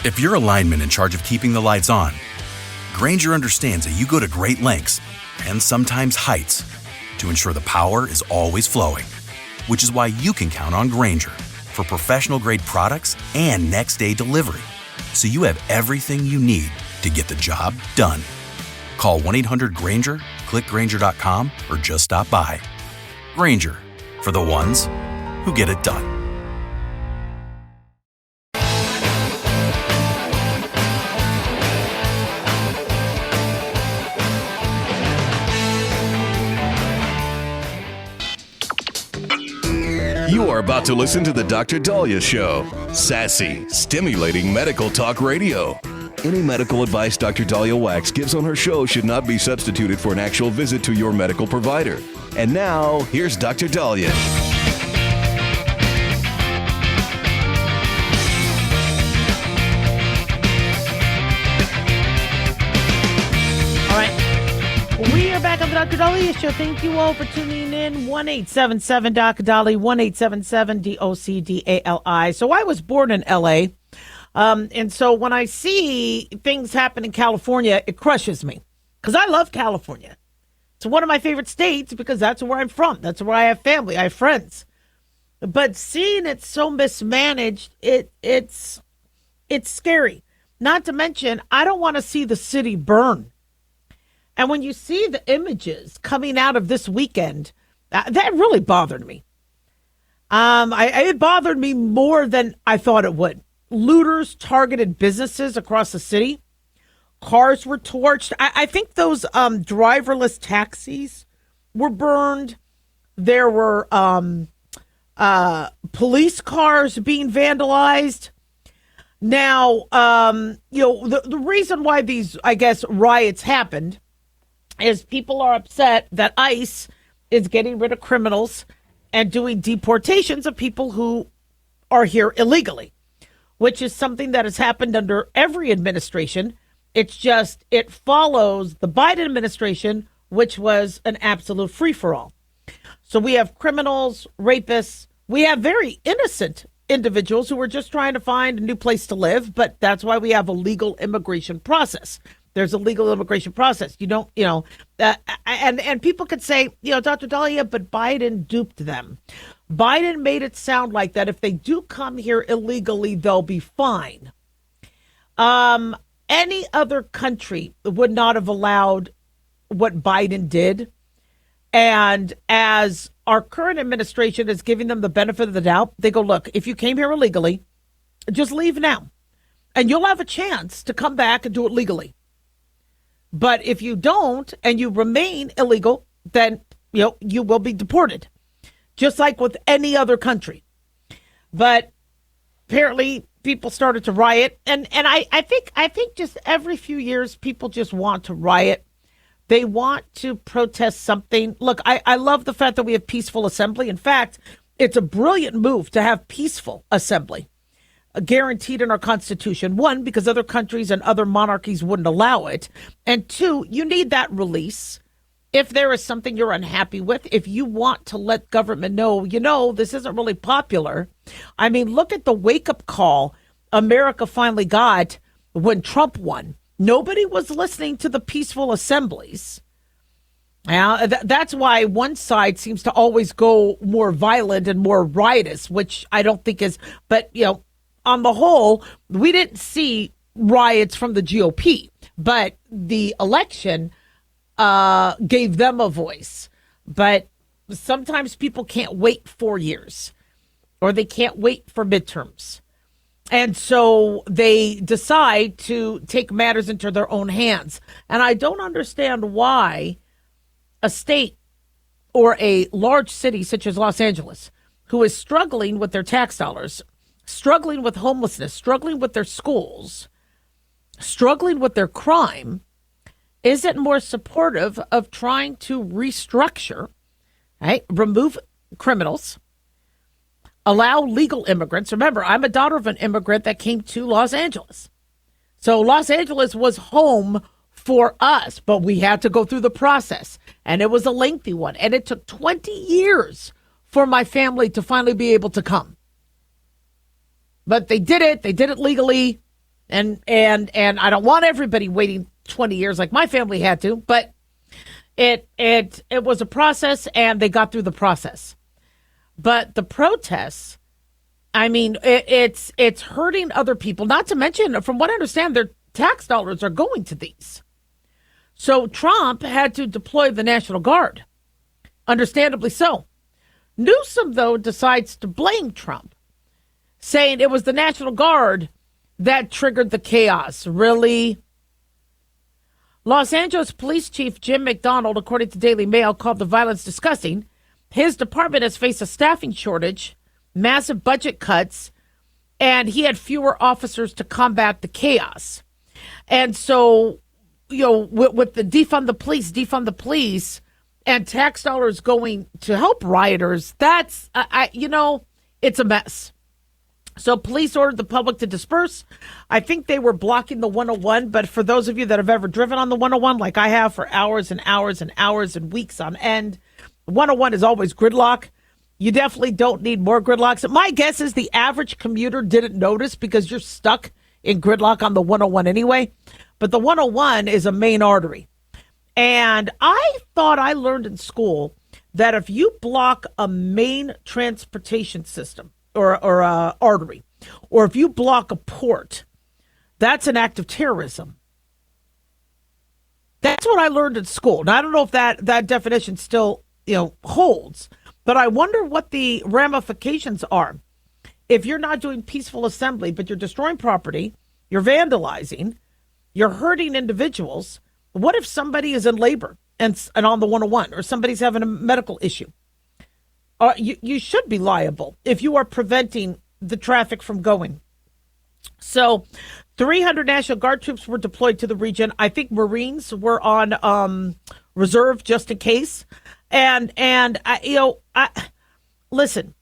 If you're a lineman in charge of keeping the lights on, Grainger understands that you go to great lengths and sometimes heights to ensure the power is always flowing, which is why you can count on Grainger for professional-grade products and next-day delivery, so you have everything you need to get the job done. Call 1-800-GRAINGER, click Grainger.com, or just stop by. Grainger, for the ones who get it done. You are about to listen to the Dr. Daliah Show. Sassy, stimulating medical talk radio. Any medical advice Dr. Daliah Wax gives on her show should not be substituted for an actual visit to your medical provider. And now, here's Dr. Daliah. All right. We are back on the Dr. Daliah Show. Thank you all for tuning in. 1-877-Dr. 1-877-DOCDALI. So I was born in L.A., and so when I see things happen in California, it crushes me because I love California. It's one of my favorite states because that's where I'm from. That's where I have family. I have friends. But seeing it so mismanaged, it's scary. Not to mention, I don't want to see the city burn. And when you see the images coming out of this weekend, that really bothered me. It bothered me more than I thought it would. Looters targeted businesses across the city. Cars were torched. I think those driverless taxis were burned. There were police cars being vandalized. Now, the reason why these, I guess, riots happened is people are upset that ICE is getting rid of criminals and doing deportations of people who are here illegally, which is something that has happened under every administration. It's just, it follows the Biden administration, which was an absolute free-for-all. So we have criminals, rapists. We have very innocent individuals who are just trying to find a new place to live, but that's why we have a legal immigration process. There's a legal immigration process. You don't, and people could say, Dr. Daliah, but Biden duped them. Biden made it sound like that if they do come here illegally, they'll be fine. Any other country would not have allowed what Biden did. And as our current administration is giving them the benefit of the doubt, they go, look, if you came here illegally, just leave now. And you'll have a chance to come back and do it legally. But if you don't and you remain illegal, then you will be deported, just like with any other country. But apparently people started to riot. And I think just every few years, people just want to riot. They want to protest something. Look, I love the fact that we have peaceful assembly. In fact, it's a brilliant move to have peaceful assembly guaranteed in our Constitution. One, because other countries and other monarchies wouldn't allow it. And two, you need that release. If there is something you're unhappy with, if you want to let government know, this isn't really popular. I mean, look at the wake-up call America finally got when Trump won. Nobody was listening to the peaceful assemblies. Now, that's why one side seems to always go more violent and more riotous, which I don't think is, but, on the whole, we didn't see riots from the GOP, but the election gave them a voice. But sometimes people can't wait 4 years, or they can't wait for midterms. And so they decide to take matters into their own hands. And I don't understand why a state or a large city such as Los Angeles, who is struggling with their tax dollars, struggling with homelessness, struggling with their schools, struggling with their crime, isn't more supportive of trying to restructure, right? Remove criminals, allow legal immigrants. Remember, I'm a daughter of an immigrant that came to Los Angeles. So Los Angeles was home for us, but we had to go through the process. And it was a lengthy one. And it took 20 years for my family to finally be able to come. But they did it. They did it legally. And I don't want everybody waiting 20 years like my family had to, but it was a process, and they got through the process. But the protests, I mean, it's hurting other people. Not to mention, from what I understand, their tax dollars are going to these. So Trump had to deploy the National Guard, understandably so. Newsom, though, decides to blame Trump, saying it was the National Guard that triggered the chaos. Really? Los Angeles Police Chief Jim McDonald, according to Daily Mail, called the violence disgusting. His department has faced a staffing shortage, massive budget cuts, and he had fewer officers to combat the chaos. And so, with the defund the police, and tax dollars going to help rioters, that's, it's a mess. So police ordered the public to disperse. I think they were blocking the 101, but for those of you that have ever driven on the 101, like I have for hours and hours and hours and weeks on end, 101 is always gridlock. You definitely don't need more gridlocks. My guess is the average commuter didn't notice because you're stuck in gridlock on the 101 anyway. But the 101 is a main artery. And I thought I learned in school that if you block a main transportation system or a artery, or if you block a port, that's an act of terrorism. That's what I learned in school. Now, I don't know if that definition still, holds, but I wonder what the ramifications are. If you're not doing peaceful assembly, but you're destroying property, you're vandalizing, you're hurting individuals. What if somebody is in labor and on the 101, or somebody's having a medical issue? You should be liable if you are preventing the traffic from going. So 300 National Guard troops were deployed to the region. I think Marines were on reserve just in case. And listen,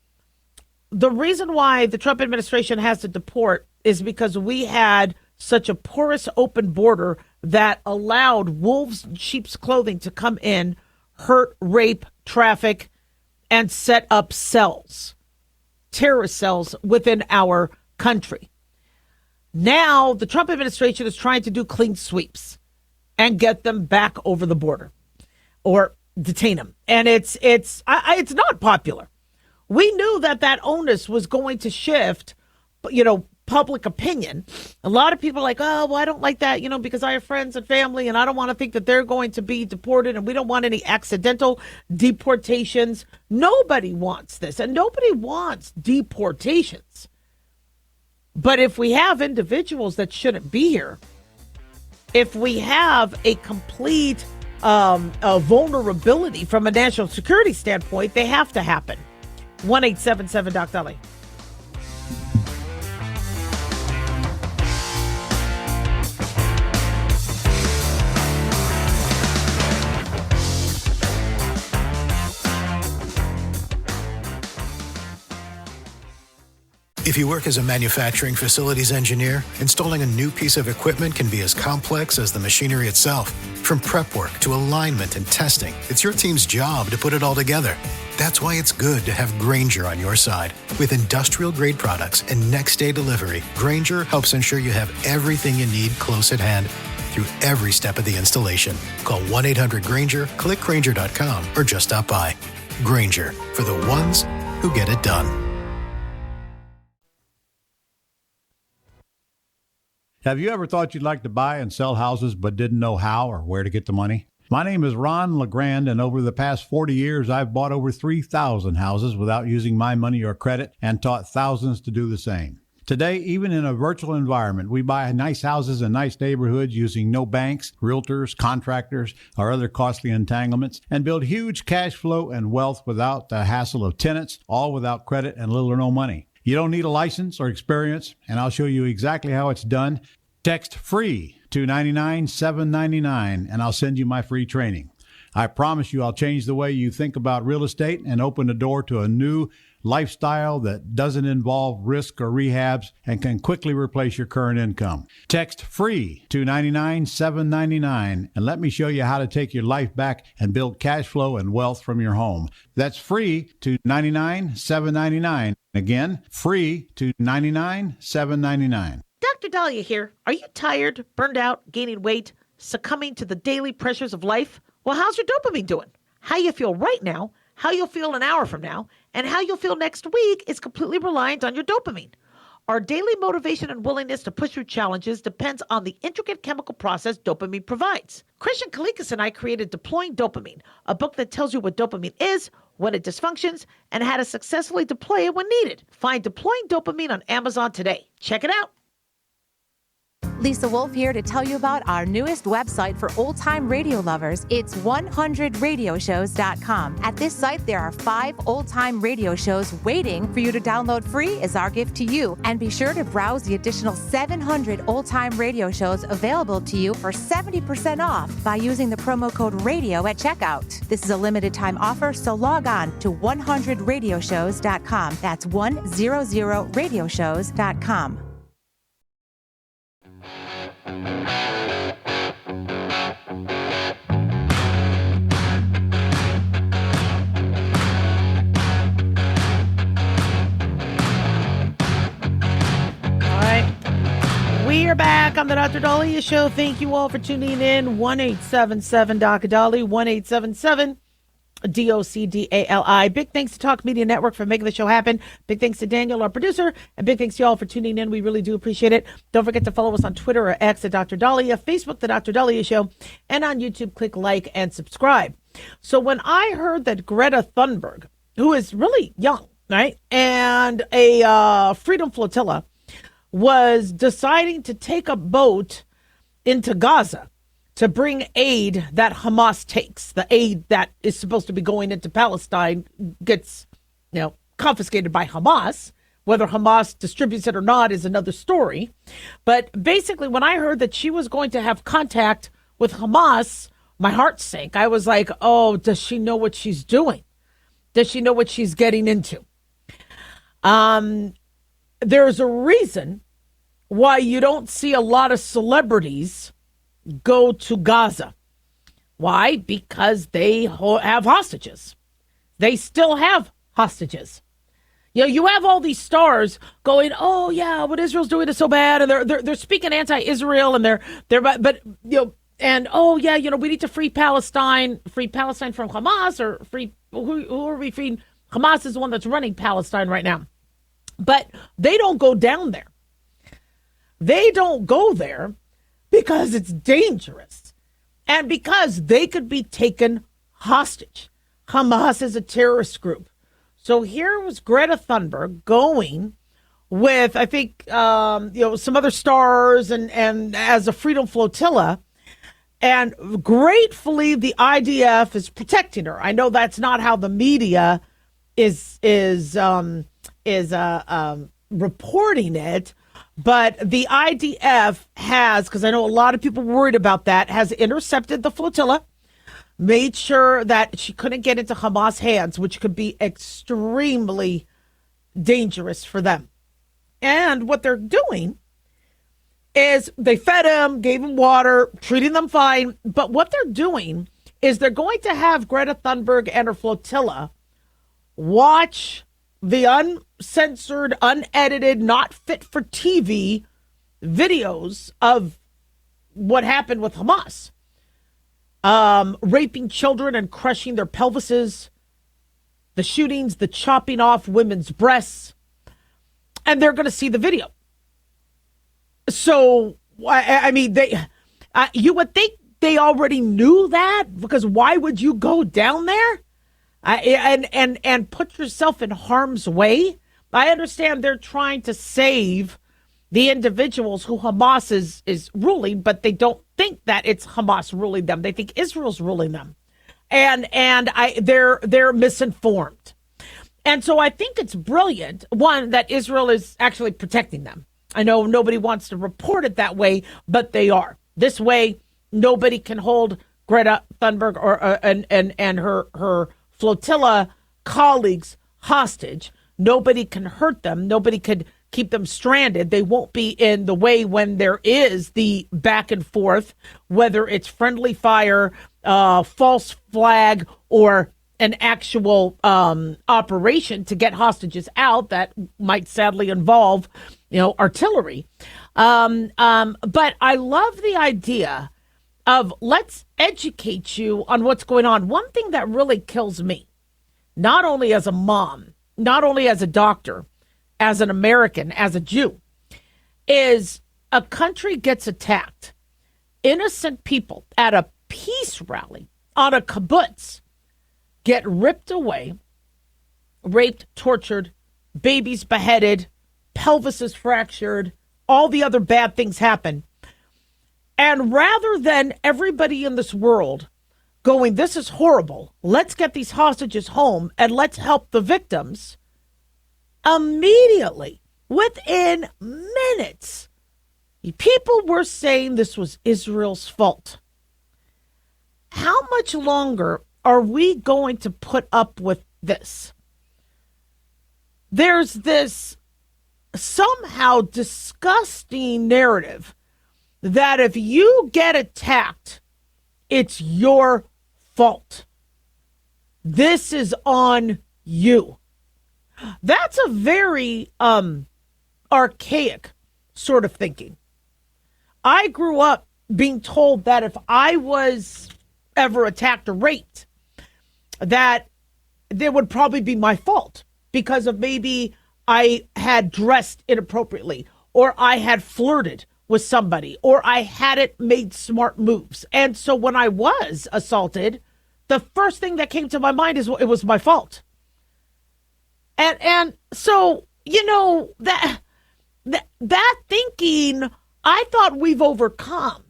the reason why the Trump administration has to deport is because we had such a porous open border that allowed wolves in sheep's clothing to come in, hurt, rape, traffic, and set up cells, terrorist cells within our country. Now, the Trump administration is trying to do clean sweeps and get them back over the border or detain them. And it's not popular. We knew that onus was going to shift, public opinion. A lot of people are like, oh, well, I don't like that, because I have friends and family, and I don't want to think that they're going to be deported, and we don't want any accidental deportations. Nobody wants this, and nobody wants deportations. But if we have individuals that shouldn't be here, if we have a complete vulnerability from a national security standpoint, they have to happen. 1-877-DOC-DALI. If you work as a manufacturing facilities engineer, installing a new piece of equipment can be as complex as the machinery itself. From prep work to alignment and testing, it's your team's job to put it all together. That's why it's good to have Grainger on your side. With industrial-grade products and next-day delivery, Grainger helps ensure you have everything you need close at hand through every step of the installation. Call 1-800-GRAINGER, click Grainger.com, or just stop by. Grainger, for the ones who get it done. Have you ever thought you'd like to buy and sell houses but didn't know how or where to get the money? My name is Ron LeGrand, and over the past 40 years, I've bought over 3,000 houses without using my money or credit and taught thousands to do the same. Today, even in a virtual environment, we buy nice houses in nice neighborhoods using no banks, realtors, contractors, or other costly entanglements, and build huge cash flow and wealth without the hassle of tenants, all without credit and little or no money. You don't need a license or experience, and I'll show you exactly how it's done. Text FREE to 99799, and I'll send you my free training. I promise you I'll change the way you think about real estate and open the door to a new lifestyle that doesn't involve risk or rehabs and can quickly replace your current income. Text FREE to 99799, and let me show you how to take your life back and build cash flow and wealth from your home. That's FREE to 99799. Again, FREE to 99799. Dr. Dr. Daliah here. Are you tired, burned out, gaining weight, succumbing to the daily pressures of life? Well, how's your dopamine doing? How you feel right now, how you'll feel an hour from now, and how you'll feel next week is completely reliant on your dopamine. Our daily motivation and willingness to push through challenges depends on the intricate chemical process dopamine provides. Christian Kalikas and I created Deploying Dopamine, a book that tells you what dopamine is, when it dysfunctions, and how to successfully deploy it when needed. Find Deploying Dopamine on Amazon today. Check it out. Lisa Wolf here to tell you about our newest website for old-time radio lovers. It's 100radioshows.com. At this site, there are 5 old-time radio shows waiting for you to download free as our gift to you. And be sure to browse the additional 700 old-time radio shows available to you for 70% off by using the promo code RADIO at checkout. This is a limited-time offer, so log on to 100radioshows.com. That's 100radioshows.com. We are back on the Dr. Daliah Show. Thank you all for tuning in. 1-877-Dr. 1-877-DOCDALI. Big thanks to Talk Media Network for making the show happen. Big thanks to Daniel, our producer. And big thanks to you all for tuning in. We really do appreciate it. Don't forget to follow us on Twitter or X at Dr. Daliah, Facebook, The Dr. Daliah Show, and on YouTube, click like and subscribe. So when I heard that Greta Thunberg, who is really young, right, and a Freedom Flotilla, was deciding to take a boat into Gaza to bring aid that Hamas takes. The aid that is supposed to be going into Palestine gets, confiscated by Hamas. Whether Hamas distributes it or not is another story. But basically, when I heard that she was going to have contact with Hamas, my heart sank. I was like, oh, does she know what she's doing? Does she know what she's getting into? There's a reason why you don't see a lot of celebrities go to Gaza. Why? Because they have hostages. They still have hostages. You have all these stars going, oh yeah, what Israel's doing is so bad, and they're speaking anti-Israel, and and oh yeah, we need to free Palestine from Hamas, or who are we freeing? Hamas is the one that's running Palestine right now. But they don't go down there. They don't go there because it's dangerous and because they could be taken hostage. Hamas is a terrorist group. So here was Greta Thunberg going with, I think, some other stars and as a Freedom Flotilla. And gratefully, the IDF is protecting her. I know that's not how the media is reporting it, but the IDF has, because I know a lot of people worried about that, has intercepted the flotilla, made sure that she couldn't get into Hamas hands, which could be extremely dangerous for them. And what they're doing is they fed him, gave him water, treating them fine. But what they're doing is they're going to have Greta Thunberg and her flotilla watch the uncensored, unedited, not fit for TV videos of what happened with Hamas. Raping children and crushing their pelvises, the shootings, the chopping off women's breasts, and they're going to see the video. So, I mean, you would think they already knew that, because why would you go down there and put yourself in harm's way? I understand they're trying to save the individuals who Hamas is ruling, but they don't think that it's Hamas ruling them. They think Israel's ruling them, and they're misinformed. And so I think it's brilliant, one, that Israel is actually protecting them. I know nobody wants to report it that way, but they are. This way, nobody can hold Greta Thunberg and her flotilla colleagues hostage. Nobody can hurt them. Nobody could keep them stranded. They won't be in the way when there is the back and forth, whether it's friendly fire, false flag, or an actual operation to get hostages out that might sadly involve, artillery. But I love the idea of let's educate you on what's going on. One thing that really kills me, not only as a mom, not only as a doctor, as an American, as a Jew, is a country gets attacked. Innocent people at a peace rally on a kibbutz get ripped away, raped, tortured, babies beheaded, pelvises fractured, all the other bad things happen. And rather than everybody in this world going, this is horrible, let's get these hostages home and let's help the victims, immediately, within minutes, people were saying this was Israel's fault. How much longer are we going to put up with this? There's this somehow disgusting narrative that if you get attacked, it's your fault. This is on you. That's a very archaic sort of thinking. I grew up being told that if I was ever attacked or raped, that it would probably be my fault because of maybe I had dressed inappropriately, or I had flirted with somebody, or I hadn't made smart moves. And so when I was assaulted, the first thing that came to my mind is it was my fault. And so, you know, that thinking, I thought we've overcome.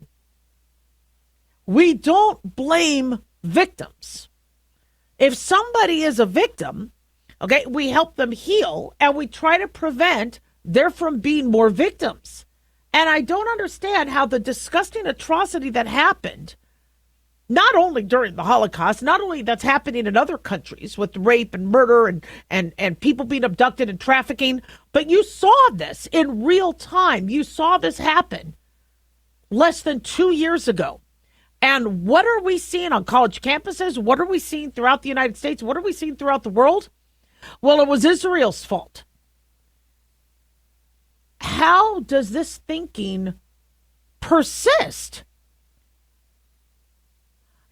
We don't blame victims. If somebody is a victim, okay, we help them heal and we try to prevent there from being more victims. And I don't understand how the disgusting atrocity that happened, not only during the Holocaust, not only that's happening in other countries with rape and murder and people being abducted and trafficking, but you saw this in real time. You saw this happen less than 2 years ago. And what are we seeing on college campuses? What are we seeing throughout the United States? What are we seeing throughout the world? Well, it was Israel's fault. How does this thinking persist?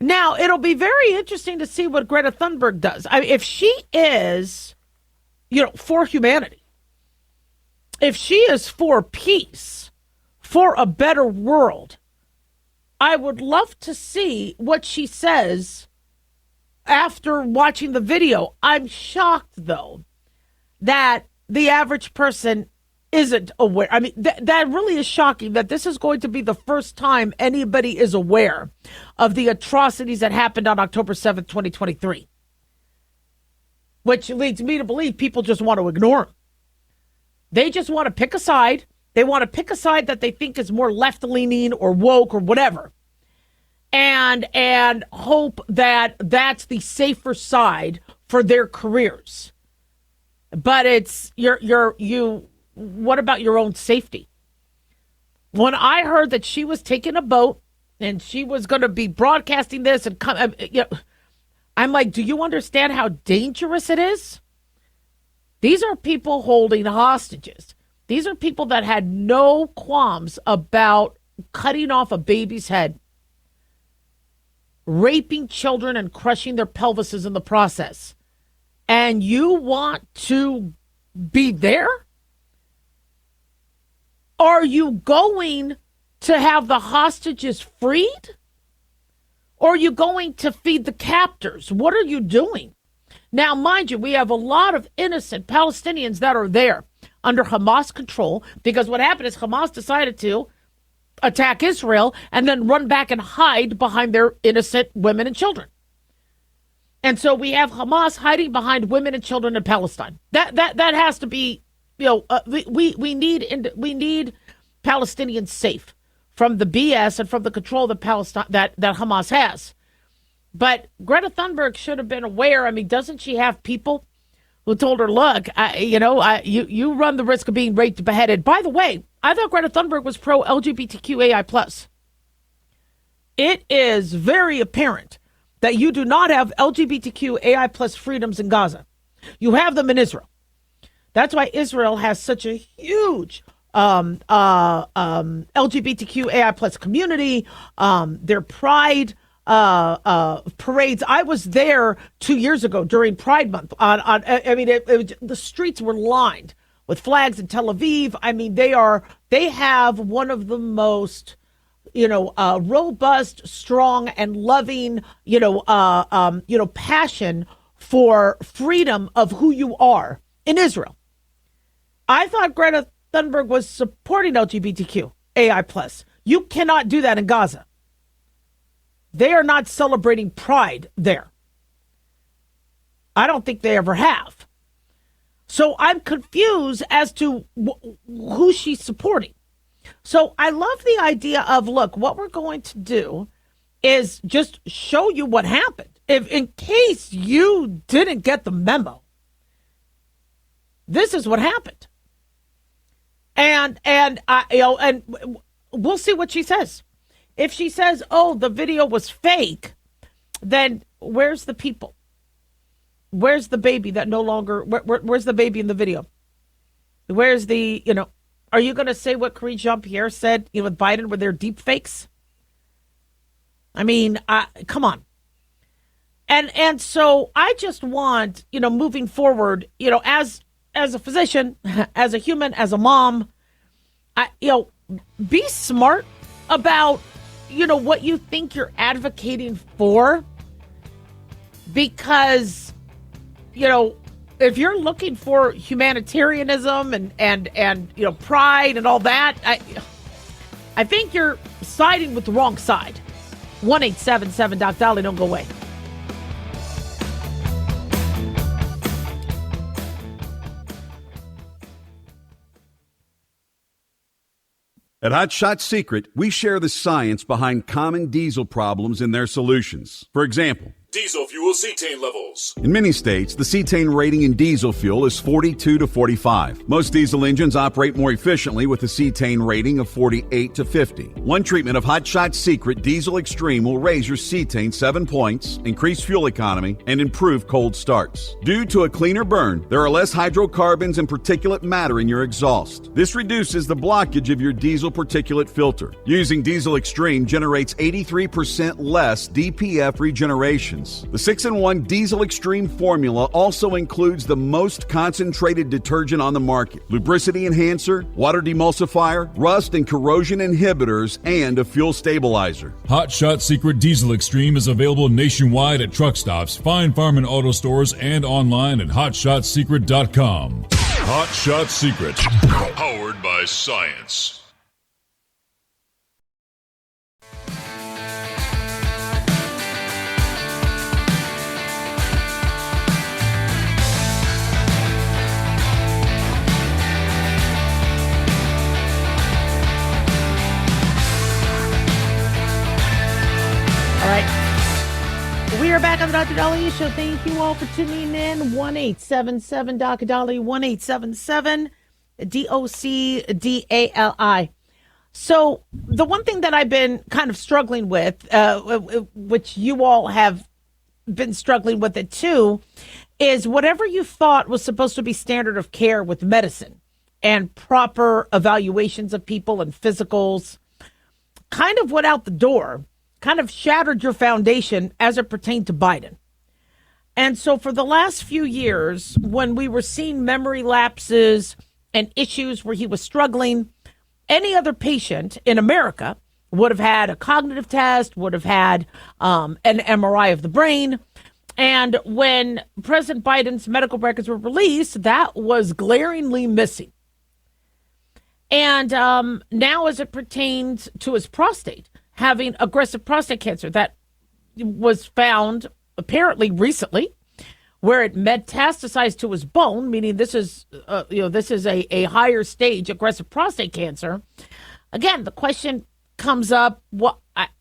Now, it'll be very interesting to see what Greta Thunberg does. I mean, if she is, for humanity, if she is for peace, for a better world, I would love to see what she says after watching the video. I'm shocked, though, that the average person isn't aware. I mean, that really is shocking that this is going to be the first time anybody is aware of the atrocities that happened on October 7th, 2023. Which leads me to believe people just want to ignore them. They just want to pick a side. They want to pick a side that they think is more left-leaning or woke or whatever. And hope that that's the safer side for their careers. But it's what about your own safety? When I heard that she was taking a boat and she was going to be broadcasting this and I'm like, do you understand how dangerous it is? These are people holding hostages. These are people that had no qualms about cutting off a baby's head, raping children and crushing their pelvises in the process. And you want to be there? Are you going to have the hostages freed? Or are you going to feed the captors? What are you doing? Now, mind you, we have a lot of innocent Palestinians that are there under Hamas control, because what happened is Hamas decided to attack Israel and then run back and hide behind their innocent women and children. And so we have Hamas hiding behind women and children in Palestine. That has to be, we need Palestinians safe from the BS and from the control that Hamas has. But Greta Thunberg should have been aware. I mean, doesn't she have people who told her, look, you run the risk of being raped and beheaded? By the way, I thought Greta Thunberg was pro-LGBTQAI+. It is very apparent that you do not have LGBTQAI+ freedoms in Gaza. You have them in Israel. That's why Israel has such a huge LGBTQ AI plus community, their pride parades. I was there 2 years ago during Pride Month. The streets were lined with flags in Tel Aviv. I mean, they have one of the most, robust, strong, and loving, passion for freedom of who you are in Israel. I thought Greta Thunberg was supporting LGBTQ AI plus. You cannot do that in Gaza. They are not celebrating pride there. I don't think they ever have. So I'm confused as to who she's supporting. So I love the idea of, look, what we're going to do is just show you what happened. If in case you didn't get the memo, this is what happened. And we'll see what she says. If she says, oh, the video was fake, then where's the people? Where's the baby that no longer, where's the baby in the video? Where's the, are you going to say what Karine Jean-Pierre said with Biden, where they're deep fakes? I mean, come on. And so I just want, moving forward, as a physician, as a human, as a mom, be smart about, what you think you're advocating for. Because, if you're looking for humanitarianism and pride and all that, I think you're siding with the wrong side. 1-877 Doc Daliah, don't go away. At Hot Shot Secret, we share the science behind common diesel problems and their solutions. For example, diesel fuel cetane levels. in many states, the cetane rating in diesel fuel is 42 to 45. Most diesel engines operate more efficiently with a cetane rating of 48 to 50. One treatment of Hot Shot Secret Diesel Extreme will raise your cetane 7 points, increase fuel economy, and improve cold starts. Due to a cleaner burn, there are less hydrocarbons and particulate matter in your exhaust. This reduces the blockage of your diesel particulate filter. Using Diesel Extreme generates 83% less DPF regenerations. The 6-in-1 Diesel Extreme formula also includes the most concentrated detergent on the market, lubricity enhancer, water demulsifier, rust and corrosion inhibitors, and a fuel stabilizer. Hot Shot Secret Diesel Extreme is available nationwide at truck stops, fine farm and auto stores, and online at hotshotsecret.com. Hot Shot Secret, powered by science. All right. We are back on the Dr. Daliah Show. Thank you all for tuning in. 1-877 Dr. Daliah, 1-877 DOCDALI. So the one thing that I've been kind of struggling with, which you all have been struggling with it too, is whatever you thought was supposed to be standard of care with medicine and proper evaluations of people and physicals kind of went out the door, kind of shattered your foundation as it pertained to Biden. And so for the last few years, when we were seeing memory lapses and issues where he was struggling, any other patient in America would have had a cognitive test, would have had an MRI of the brain. And when President Biden's medical records were released, that was glaringly missing. And now as it pertains to his prostate, having aggressive prostate cancer that was found apparently recently, where it metastasized to his bone, meaning this is a higher stage aggressive prostate cancer. Again, the question comes up: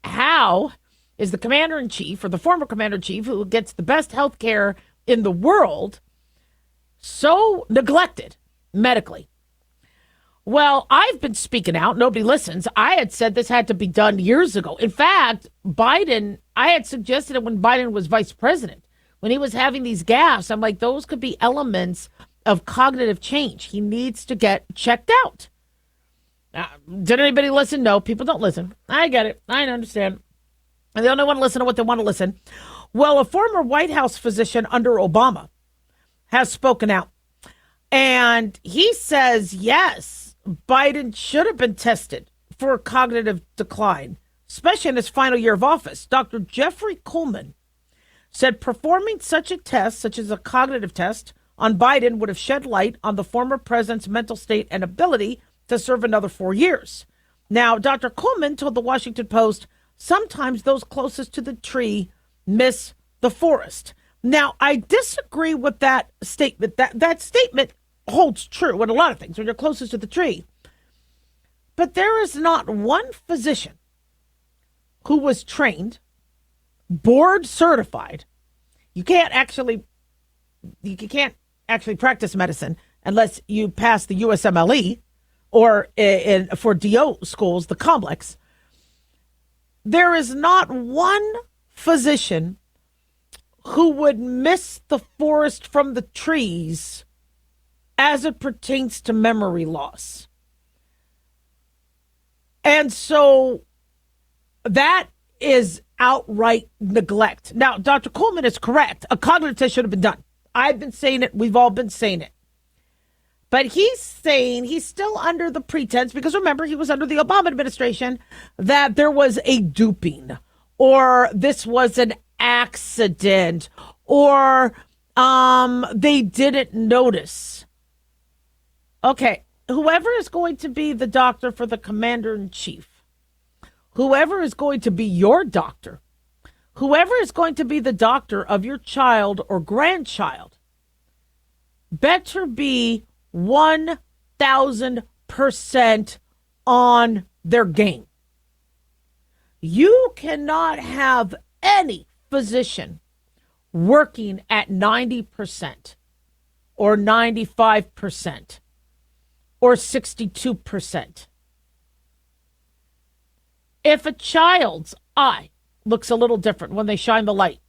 how is the commander-in-chief, or the former commander-in-chief, who gets the best health care in the world, so neglected medically? Well, I've been speaking out. Nobody listens. I had said this had to be done years ago. In fact, I had suggested it when Biden was vice president. When he was having these gaffes, I'm like, those could be elements of cognitive change. He needs to get checked out. Did anybody listen? No, people don't listen. I get it. I understand. And they only want to listen to what they want to listen. Well, a former White House physician under Obama has spoken out. And he says, yes, Biden should have been tested for cognitive decline, especially in his final year of office. Dr. Jeffrey Kuhlman said performing such a test, such as a cognitive test, on Biden would have shed light on the former president's mental state and ability to serve another 4 years. Now, Dr. Kuhlman told the Washington Post, sometimes those closest to the tree miss the forest. Now, I disagree with that statement. That statement holds true in a lot of things when you're closest to the tree. But there is not one physician who was trained, board certified. You can't actually practice medicine unless you pass the USMLE or for DO schools, the complex. There is not one physician who would miss the forest from the trees as it pertains to memory loss. And so that is outright neglect. Now, Dr. Kuhlman is correct. A cognitive test should have been done. I've been saying it. We've all been saying it. But he's saying he's still under the pretense, because remember, he was under the Obama administration, that there was a duping or this was an accident or they didn't notice. Okay, whoever is going to be the doctor for the commander in chief, whoever is going to be your doctor, whoever is going to be the doctor of your child or grandchild, better be 1,000% on their game. You cannot have any physician working at 90% or 95% or 62%. If a child's eye looks a little different when they shine the light,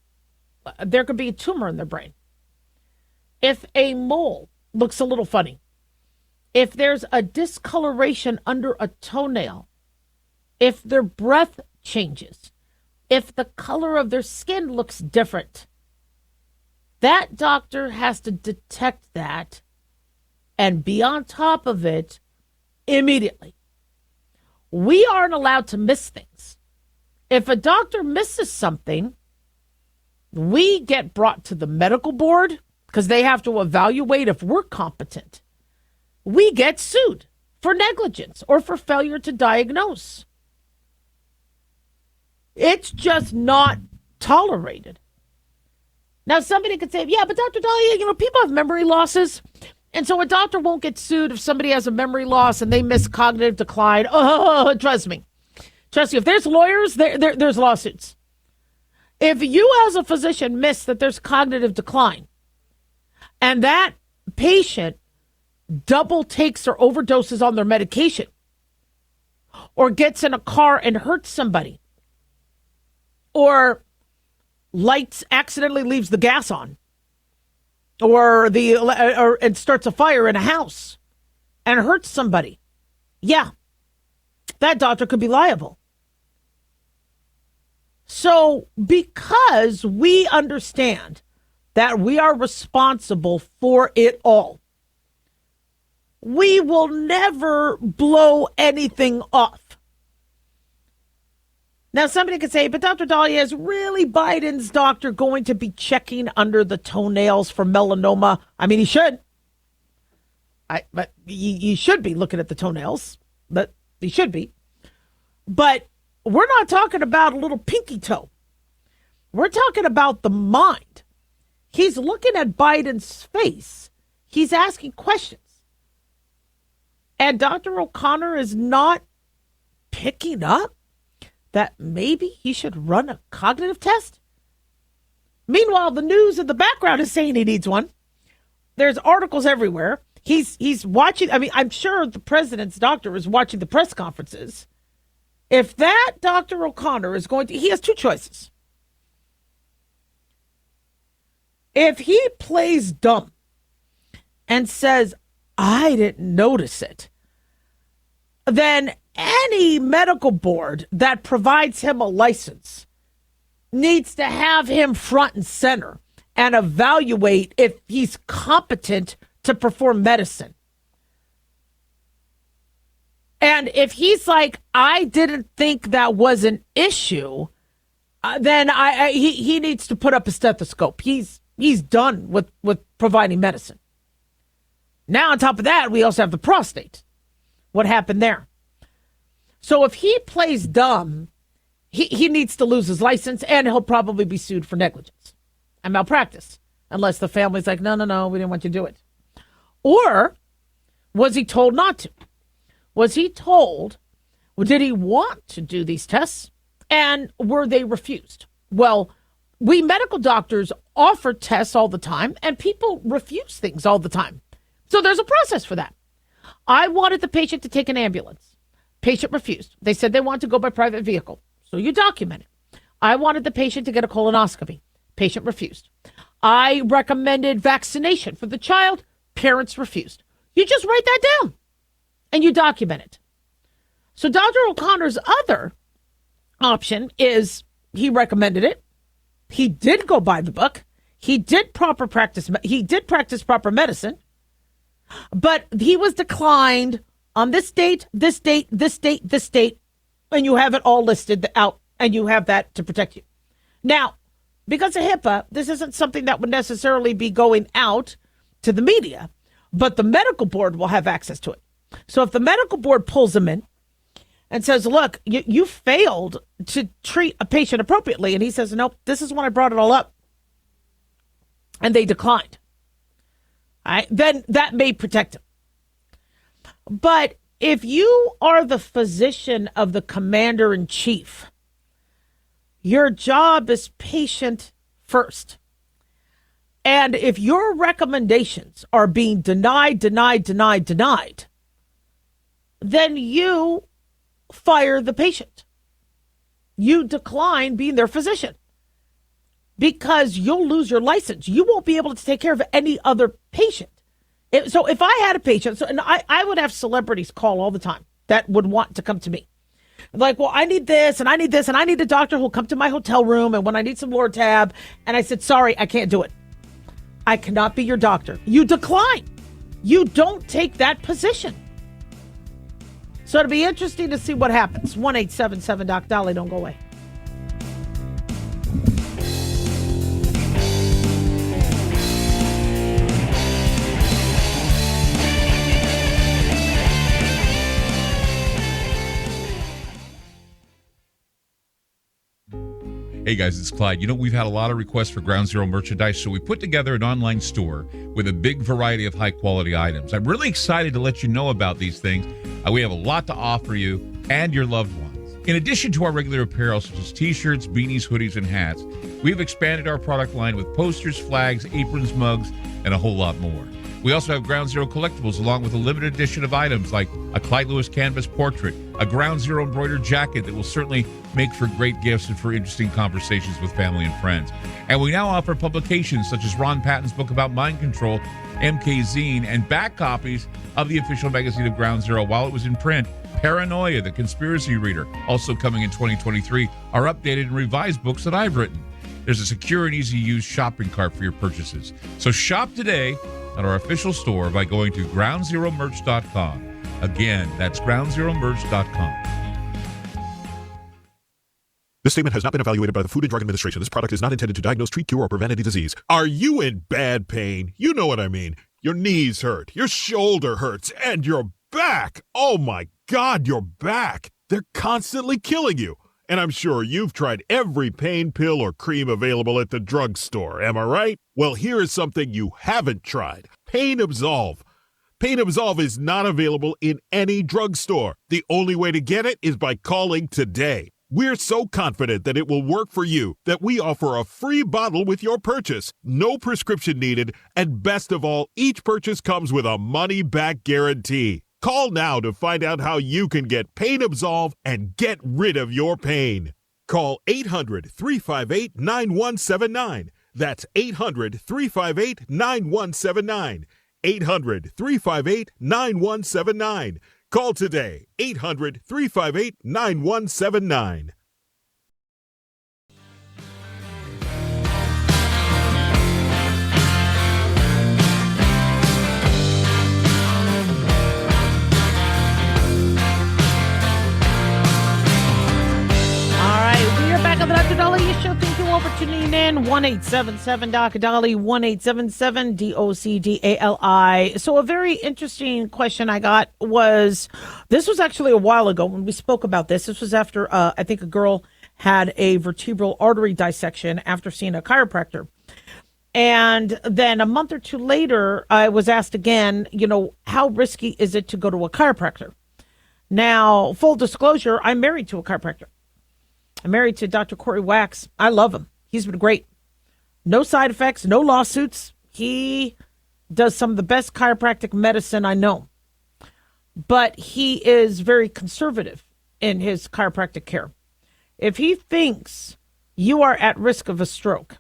there could be a tumor in their brain. If a mole looks a little funny, if there's a discoloration under a toenail, if their breath changes, if the color of their skin looks different, that doctor has to detect that and be on top of it immediately. We aren't allowed to miss things. If a doctor misses something, we get brought to the medical board because they have to evaluate if we're competent. We get sued for negligence or for failure to diagnose. It's just not tolerated. Now, somebody could say, yeah, but Dr. Daliah, people have memory losses. And so a doctor won't get sued if somebody has a memory loss and they miss cognitive decline. Oh, trust me. Trust me, if there's lawyers, there's lawsuits. If you as a physician miss that there's cognitive decline and that patient double takes or overdoses on their medication or gets in a car and hurts somebody or accidentally leaves the gas on or and starts a fire in a house and hurts somebody, yeah, that doctor could be liable. So because we understand that we are responsible for it all, we will never blow anything off. Now, somebody could say, but Dr. Daliah, is really Biden's doctor going to be checking under the toenails for melanoma? I mean, he should. But he should be looking at the toenails. But he should be. But we're not talking about a little pinky toe. We're talking about the mind. He's looking at Biden's face. He's asking questions. And Dr. O'Connor is not picking up that maybe he should run a cognitive test. Meanwhile, the news in the background is saying he needs one. There's articles everywhere. He's watching. I mean, I'm sure the president's doctor is watching the press conferences. If that Dr. O'Connor is going to, he has two choices. If he plays dumb and says, I didn't notice it, then any medical board that provides him a license needs to have him front and center and evaluate if he's competent to perform medicine. And if he's like, I didn't think that was an issue, then he needs to put up a stethoscope. He's done with providing medicine. Now, on top of that, we also have the prostate. What happened there? So if he plays dumb, he needs to lose his license, and he'll probably be sued for negligence and malpractice, unless the family's like, no, we didn't want you to do it. Or was he told not to? Was he told, did he want to do these tests, and were they refused? Well, we medical doctors offer tests all the time, and people refuse things all the time. So there's a process for that. I wanted the patient to take an ambulance. Patient refused. They said they want to go by private vehicle. So you document it. I wanted the patient to get a colonoscopy. Patient refused. I recommended vaccination for the child. Parents refused. You just write that down and you document it. So Dr. O'Connor's other option is he recommended it. He did go by the book. He did practice proper medicine. But he was declined on this date, this date, this date, this date, and you have it all listed out, and you have that to protect you. Now, because of HIPAA, this isn't something that would necessarily be going out to the media, but the medical board will have access to it. So if the medical board pulls him in and says, look, you failed to treat a patient appropriately, and he says, nope, this is when I brought it all up, and they declined. All right, then that may protect him. But if you are the physician of the commander-in-chief, your job is patient first. And if your recommendations are being denied, then you fire the patient. You decline being their physician, because you'll lose your license. You won't be able to take care of any other patient. So if I had a patient, and I would have celebrities call all the time that would want to come to me. Like, well, I need this, and I need this, and I need a doctor who'll come to my hotel room, and when I need some Lortab, and I said, sorry, I can't do it. I cannot be your doctor. You decline. You don't take that position. So it'll be interesting to see what happens. 1-877-DOC-DOLLY. Don't go away. Hey guys, it's Clyde. You know, we've had a lot of requests for Ground Zero merchandise, so we put together an online store with a big variety of high-quality items. I'm really excited to let you know about these things. We have a lot to offer you and your loved ones. In addition to our regular apparel, such as t-shirts, beanies, hoodies, and hats, we've expanded our product line with posters, flags, aprons, mugs, and a whole lot more. We also have Ground Zero collectibles, along with a limited edition of items like a Clyde Lewis canvas portrait, a Ground Zero embroidered jacket that will certainly make for great gifts and for interesting conversations with family and friends. And we now offer publications such as Ron Patton's book about mind control, MK Zine, and back copies of the official magazine of Ground Zero while it was in print. Paranoia, the Conspiracy Reader, also coming in 2023, are updated and revised books that I've written. There's a secure and easy-to-use shopping cart for your purchases. So shop today at our official store by going to groundzeromerch.com. Again, that's groundzeromerch.com. This statement has not been evaluated by the Food and Drug Administration. This product is not intended to diagnose, treat, cure, or prevent any disease. Are you in bad pain? You know what I mean. Your knees hurt, your shoulder hurts, and your back. Oh my God, your back. They're constantly killing you. And I'm sure you've tried every pain pill or cream available at the drugstore. Am I right? Well, here is something you haven't tried. Pain Absolve. Pain Absolve is not available in any drugstore. The only way to get it is by calling today. We're so confident that it will work for you that we offer a free bottle with your purchase. No prescription needed. And best of all, each purchase comes with a money-back guarantee. Call now to find out how you can get Pain Absolve and get rid of your pain. Call 800-358-9179. That's 800-358-9179. 800-358-9179. Call today, 800-358-9179. Back on the Dr. Daliah Show. Thank you all for tuning in. 1-877 Dr. Daliah, 1-877-DOCDALI. So a very interesting question I got was, this was actually a while ago when we spoke about this. This was after, I think a girl had a vertebral artery dissection after seeing a chiropractor. And then a month or two later, I was asked again, how risky is it to go to a chiropractor? Now, full disclosure, I'm married to a chiropractor. I'm married to Dr. Corey Wax. I love him. He's been great. No side effects, no lawsuits. He does some of the best chiropractic medicine I know. But he is very conservative in his chiropractic care. If he thinks you are at risk of a stroke,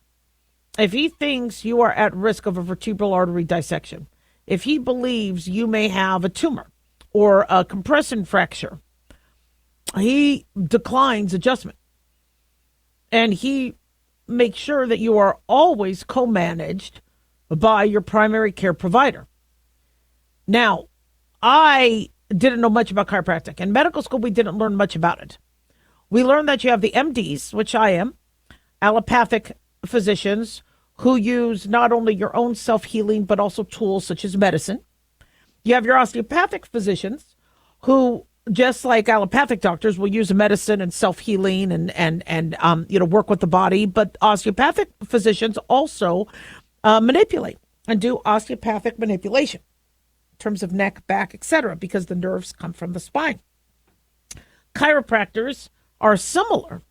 if he thinks you are at risk of a vertebral artery dissection, if he believes you may have a tumor or a compression fracture, he declines adjustment. And he makes sure that you are always co-managed by your primary care provider. Now, I didn't know much about chiropractic. In medical school, we didn't learn much about it. We learned that you have the MDs, which I am, allopathic physicians who use not only your own self-healing, but also tools such as medicine. You have your osteopathic physicians who, just like allopathic doctors, will use medicine and self-healing and work with the body. But osteopathic physicians also manipulate and do osteopathic manipulation in terms of neck, back, etc., because the nerves come from the spine. Chiropractors are similar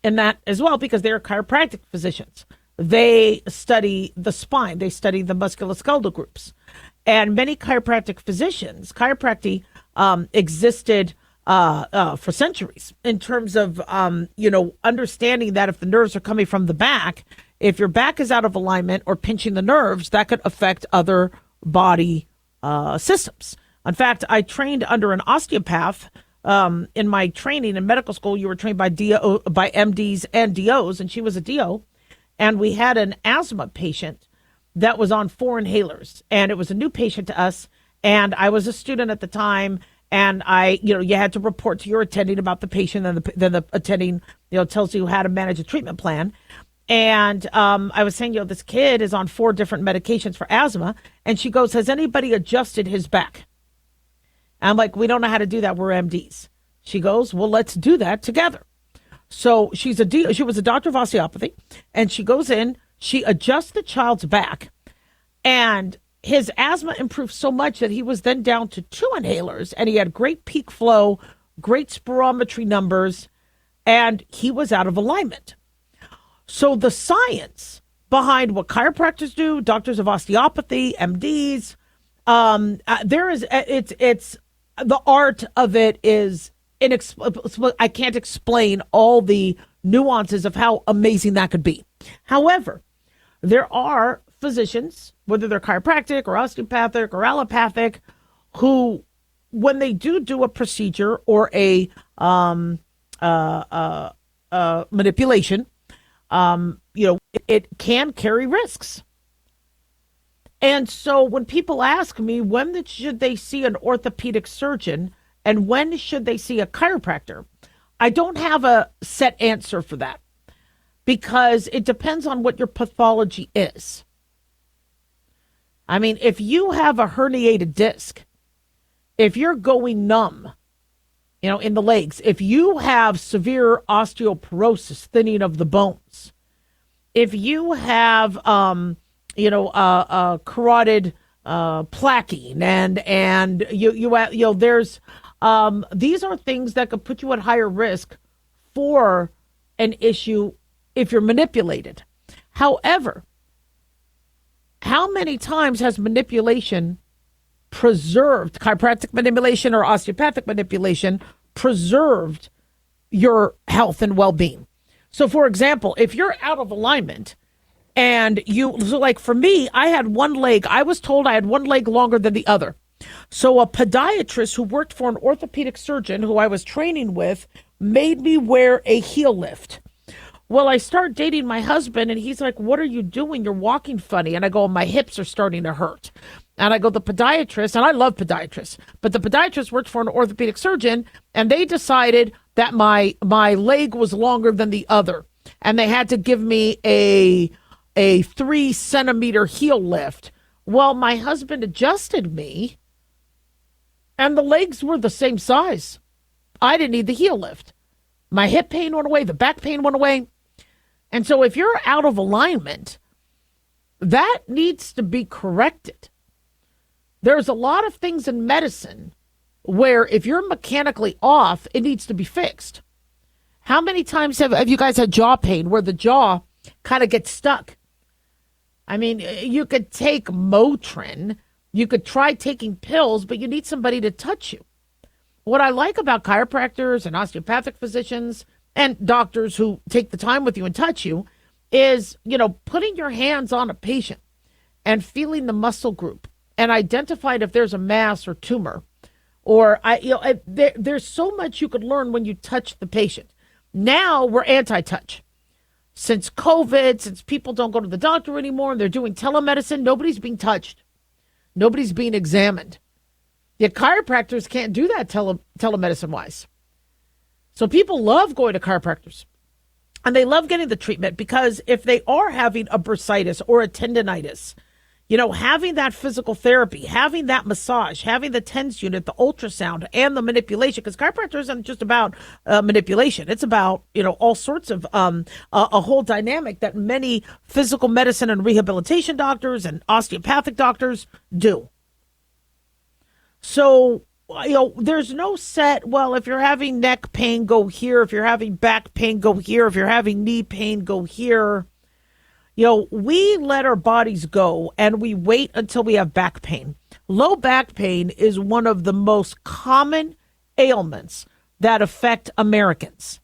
in that as well because they are chiropractic physicians. They study the spine. They study the musculoskeletal groups. And many chiropractic physicians, chiropractic existed for centuries in terms of, understanding that if the nerves are coming from the back, if your back is out of alignment or pinching the nerves, that could affect other body systems. In fact, I trained under an osteopath. In my training in medical school, you were trained by MDs and DOs, and she was a DO. And we had an asthma patient that was on 4 inhalers, and it was a new patient to us. And I was a student at the time, and you had to report to your attending about the patient, and then the attending, tells you how to manage a treatment plan. And I was saying, this kid is on 4 different medications for asthma, and she goes, "Has anybody adjusted his back?" I'm like, "We don't know how to do that. We're MDs." She goes, "Well, let's do that together." So she was a doctor of osteopathy, and she goes in, she adjusts the child's back, and his asthma improved so much that he was then down to 2 inhalers, and he had great peak flow, great spirometry numbers, and he was out of alignment. So the science behind what chiropractors do, doctors of osteopathy, MDs, it's the art of it is inexplicable. I can't explain all the nuances of how amazing that could be. However, there are physicians, whether they're chiropractic or osteopathic or allopathic, who, when they do a procedure or a manipulation, it can carry risks. And so when people ask me, when should they see an orthopedic surgeon and when should they see a chiropractor, I don't have a set answer for that because it depends on what your pathology is. I mean, if you have a herniated disc, if you're going numb, in the legs, if you have severe osteoporosis, thinning of the bones, if you have, carotid plaquing, and there's these are things that could put you at higher risk for an issue if you're manipulated. However, how many times has manipulation preserved, chiropractic manipulation or osteopathic manipulation, preserved your health and well-being? So, for example, if you're out of alignment and like for me, I had one leg. I was told I had one leg longer than the other. So a podiatrist who worked for an orthopedic surgeon who I was training with made me wear a heel lift. Well, I start dating my husband, and he's like, what are you doing? You're walking funny. And I go, my hips are starting to hurt. And I go, the podiatrist, and I love podiatrists, but the podiatrist worked for an orthopedic surgeon, and they decided that my leg was longer than the other. And they had to give me a 3-centimeter heel lift. Well, my husband adjusted me, and the legs were the same size. I didn't need the heel lift. My hip pain went away. The back pain went away. And so if you're out of alignment, that needs to be corrected. There's a lot of things in medicine where if you're mechanically off, it needs to be fixed. How many times have you guys had jaw pain where the jaw kind of gets stuck? I mean, you could take Motrin, you could try taking pills, but you need somebody to touch you. What I like about chiropractors and osteopathic physicians and doctors who take the time with you and touch you is, putting your hands on a patient and feeling the muscle group and identifying if there's a mass or tumor. Or, there's so much you could learn when you touch the patient. Now we're anti-touch. Since COVID, since people don't go to the doctor anymore and they're doing telemedicine, nobody's being touched. Nobody's being examined. Yet chiropractors can't do that telemedicine-wise. So people love going to chiropractors. And they love getting the treatment because if they are having a bursitis or a tendonitis, having that physical therapy, having that massage, having the TENS unit, the ultrasound, and the manipulation, because chiropractor isn't just about manipulation. It's about, all sorts of a whole dynamic that many physical medicine and rehabilitation doctors and osteopathic doctors do. So, there's no set, well, if you're having neck pain, go here. If you're having back pain, go here. If you're having knee pain, go here. We let our bodies go and we wait until we have back pain. Low back pain is one of the most common ailments that affect Americans.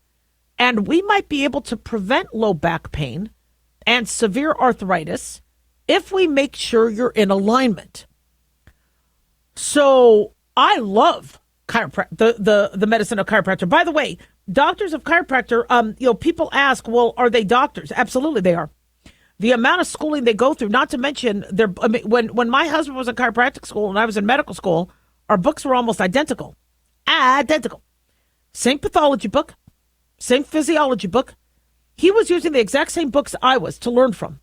And we might be able to prevent low back pain and severe arthritis if we make sure you're in alignment. So I love the medicine of chiropractor. By the way, doctors of chiropractor, people ask, well, are they doctors? Absolutely, they are. The amount of schooling they go through, not to mention when my husband was in chiropractic school and I was in medical school, our books were almost identical. Identical. Same pathology book, same physiology book. He was using the exact same books I was to learn from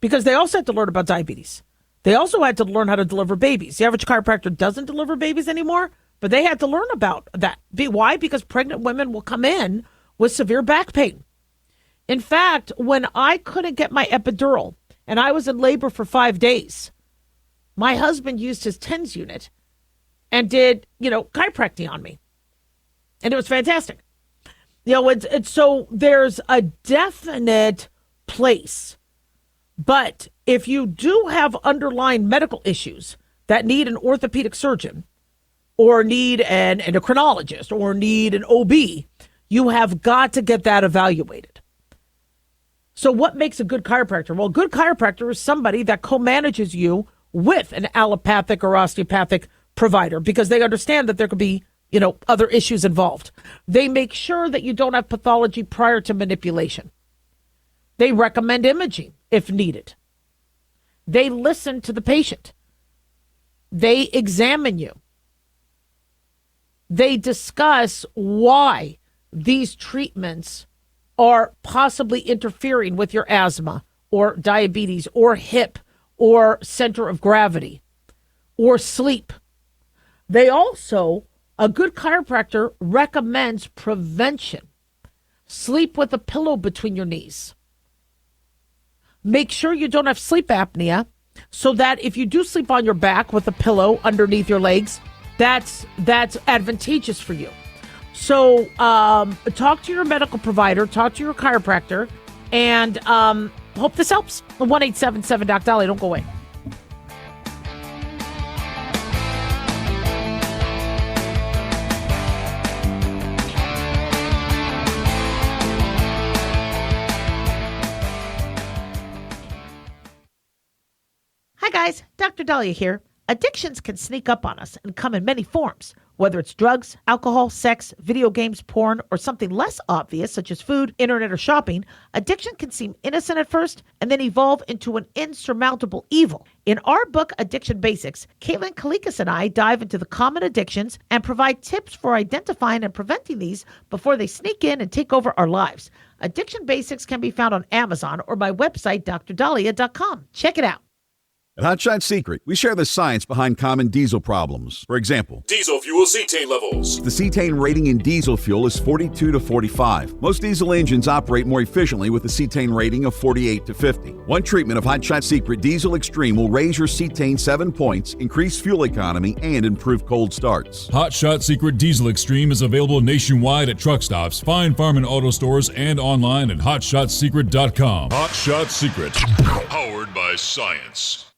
because they also had to learn about diabetes. They also had to learn how to deliver babies. The average chiropractor doesn't deliver babies anymore, but they had to learn about that. Why? Because pregnant women will come in with severe back pain. In fact, when I couldn't get my epidural and I was in labor for 5 days, my husband used his TENS unit and did, chiropractic on me. And it was fantastic. So there's a definite place. But if you do have underlying medical issues that need an orthopedic surgeon or need an endocrinologist or need an OB, you have got to get that evaluated. So what makes a good chiropractor? Well, a good chiropractor is somebody that co-manages you with an allopathic or osteopathic provider because they understand that there could be, other issues involved. They make sure that you don't have pathology prior to manipulation. They recommend imaging if needed. They listen to the patient. They examine you. They discuss why these treatments are possibly interfering with your asthma or diabetes or hip or center of gravity or sleep. They also, a good chiropractor recommends prevention. Sleep with a pillow between your knees. Make sure you don't have sleep apnea so that if you do sleep on your back with a pillow underneath your legs, that's advantageous for you. So talk to your medical provider, talk to your chiropractor, and hope this helps. 1-877-DOC-DALIAH. Don't go away. Hi, guys. Dr. Daliah here. Addictions can sneak up on us and come in many forms. Whether it's drugs, alcohol, sex, video games, porn, or something less obvious such as food, internet, or shopping, addiction can seem innocent at first and then evolve into an insurmountable evil. In our book, Addiction Basics, Caitlin Kalikas and I dive into the common addictions and provide tips for identifying and preventing these before they sneak in and take over our lives. Addiction Basics can be found on Amazon or my website, drdaliah.com. Check it out. At Hot Shot Secret, we share the science behind common diesel problems. For example, Diesel fuel cetane levels. the cetane rating in diesel fuel is 42 to 45. Most diesel engines operate more efficiently with a cetane rating of 48 to 50. One treatment of Hot Shot Secret Diesel Extreme will raise your cetane 7 points, increase fuel economy, and improve cold starts. Hot Shot Secret Diesel Extreme is available nationwide at truck stops, fine farm and auto stores, and online at hotshotsecret.com. Hot Shot Secret. Powered by science.